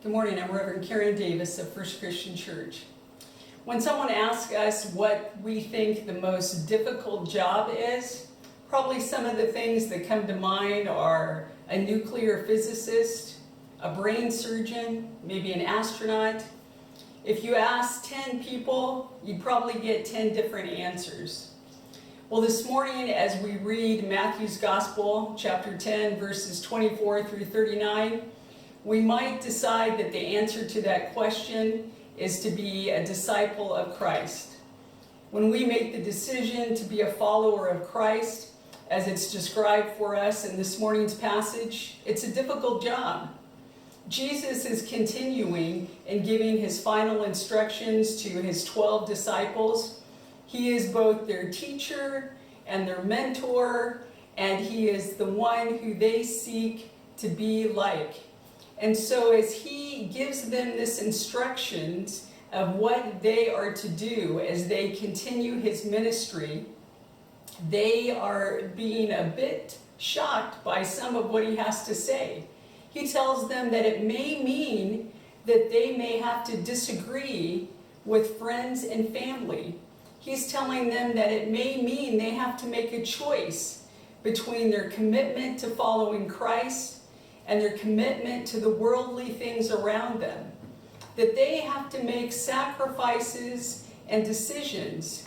Good morning, I'm Reverend Karen Davis of First Christian Church. When someone asks us what we think the most difficult job is, probably some of the things that come to mind are a nuclear physicist, a brain surgeon, maybe an astronaut. If you ask 10 people, you'd probably get 10 different answers. Well, this morning as we read Matthew's Gospel, chapter 10, verses 24 through 39, we might decide that the answer to that question is to be a disciple of Christ. When we make the decision to be a follower of Christ, as it's described for us in this morning's passage, it's a difficult job. Jesus is continuing and giving his final instructions to his 12 disciples. He is both their teacher and their mentor, and he is the one who they seek to be like. And so as he gives them this instructions of what they are to do as they continue his ministry, they are being a bit shocked by some of what he has to say. He tells them that it may mean that they may have to disagree with friends and family. He's telling them that it may mean they have to make a choice between their commitment to following Christ and their commitment to the worldly things around them. That they have to make sacrifices and decisions.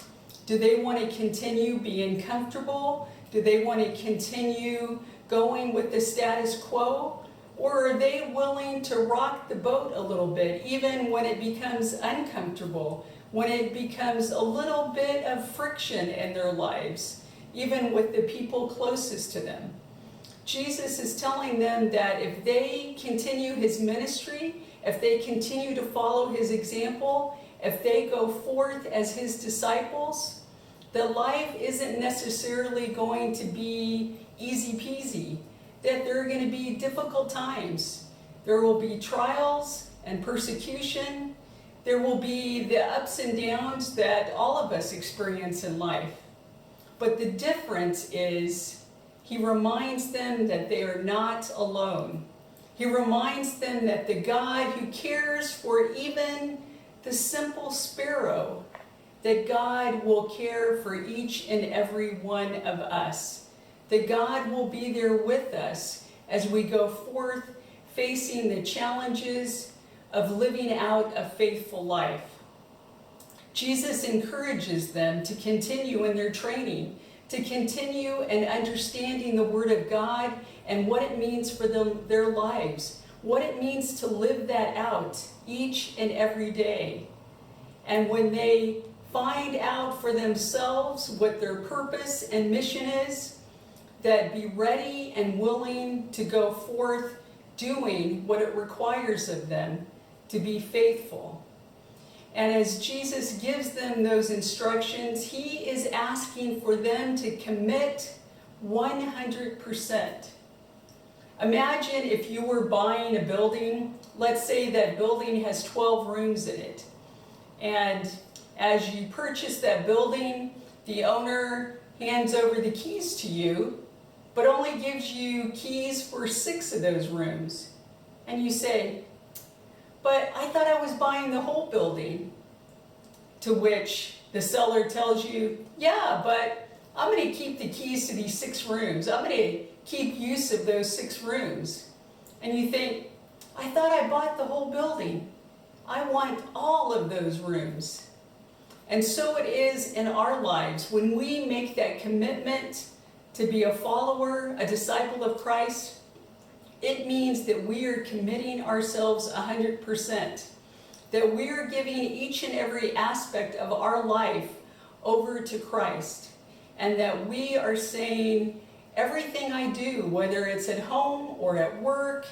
Do they want to continue being comfortable? Do they want to continue going with the status quo? Or are they willing to rock the boat a little bit, even when it becomes uncomfortable, when it becomes a little bit of friction in their lives, even with the people closest to them? Jesus is telling them that if they continue his ministry, if they continue to follow his example, if they go forth as his disciples, that life isn't necessarily going to be easy peasy, that there are going to be difficult times. There will be trials and persecution. There will be the ups and downs that all of us experience in life. But the difference is he reminds them that they are not alone. He reminds them that the God who cares for even the simple sparrow, that God will care for each and every one of us. That God will be there with us as we go forth facing the challenges of living out a faithful life. Jesus encourages them to continue in their training, to continue in understanding the Word of God and what it means for their lives, what it means to live that out each and every day. And when they find out for themselves what their purpose and mission is, that be ready and willing to go forth doing what it requires of them to be faithful. And as Jesus gives them those instructions, he is asking for them to commit 100%. Imagine if you were buying a building. Let's say that building has 12 rooms in it. And as you purchase that building, the owner hands over the keys to you, but only gives you keys for 6 of those rooms. And you say, "But I thought I was buying the whole building." To which the seller tells you, "Yeah, but I'm going to keep the keys to these 6 rooms. I'm going to keep use of those 6 rooms." And you think, "I thought I bought the whole building. I want all of those rooms." And so it is in our lives when we make that commitment to be a follower, a disciple of Christ. It means that we are committing ourselves 100%, that we are giving each and every aspect of our life over to Christ, and that we are saying, everything I do, whether it's at home or at work,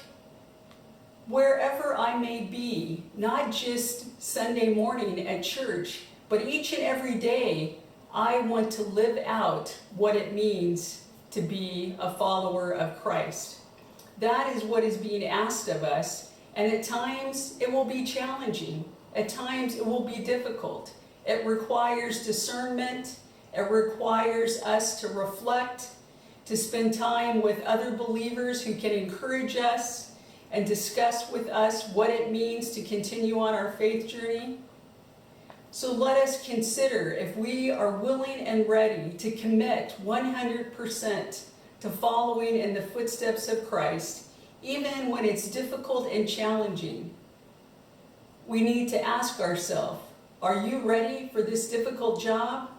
wherever I may be, not just Sunday morning at church, but each and every day, I want to live out what it means to be a follower of Christ. That is what is being asked of us, and at times it will be challenging. At times it will be difficult. It requires discernment. It requires us to reflect, to spend time with other believers who can encourage us and discuss with us what it means to continue on our faith journey. So let us consider if we are willing and ready to commit 100% to following in the footsteps of Christ, even when it's difficult and challenging. We need to ask ourselves, are you ready for this difficult job?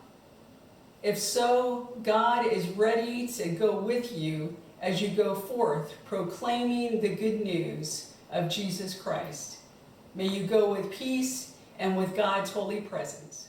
If so, God is ready to go with you as you go forth proclaiming the good news of Jesus Christ. May you go with peace and with God's holy presence.